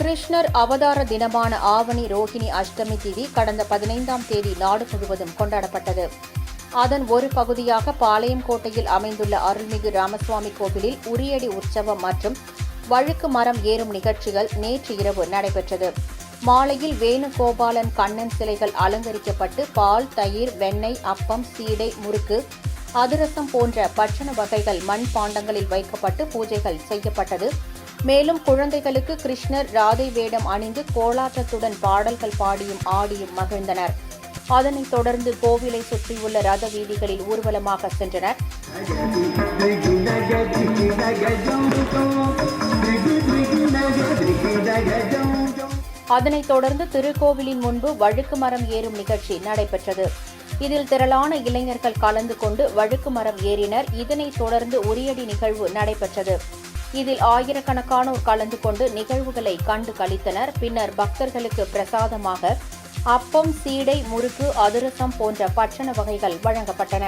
கிருஷ்ணர் அவதார தினமான ஆவணி ரோஹிணி அஷ்டமி திதி கடந்த 15ஆம் தேதி நாடு முழுவதும் கொண்டாடப்பட்டது. அதன் ஒரு பகுதியாக பாளையங்கோட்டையில் அமைந்துள்ள அருள்மிகு ராமசுவாமி கோவிலில் உரியடி உற்சவம் மற்றும் வழுக்கு மரம் ஏறும் நிகழ்ச்சிகள் நேற்று இரவு நடைபெற்றது. மாலையில் வேணுகோபாலன் கண்ணன் சிலைகள் அலங்கரிக்கப்பட்டு பால், தயிர், வெண்ணெய், அப்பம், சீடை, முறுக்கு, அதிரசம் போன்ற பட்சண வகைகள் மண் பாண்டங்களில் வைக்கப்பட்டு பூஜைகள் செய்யப்பட்டது. மேலும் குழந்தைகளுக்கு கிருஷ்ணர் ராதை வேடம் அணிந்து கோலாட்டத்துடன் பாடல்கள் பாடியும் ஆடியும் மகிழ்ந்தனர். அதனைத் தொடர்ந்து கோவிலை சுற்றியுள்ள ரத வீதிகளில் ஊர்வலமாக சென்றனர். அதனைத் தொடர்ந்து திருக்கோவிலின் முன்பு வழுக்கு மரம் ஏறும் நிகழ்ச்சி நடைபெற்றது. இதில் திரளான இளைஞர்கள் கலந்து கொண்டு வழுக்கு மரம் ஏறினர். இதனைத் தொடர்ந்து உரியடி நிகழ்வு நடைபெற்றது. இதில் ஆயிரக்கணக்கானோர் கலந்து கொண்டு நிகழ்வுகளை கண்டு களித்தனர். பின்னர் பக்தர்களுக்கு பிரசாதமாக அப்பம், சீடை, முறுக்கு, அதிரசம் போன்ற பட்சண வகைகள் வழங்கப்பட்டன.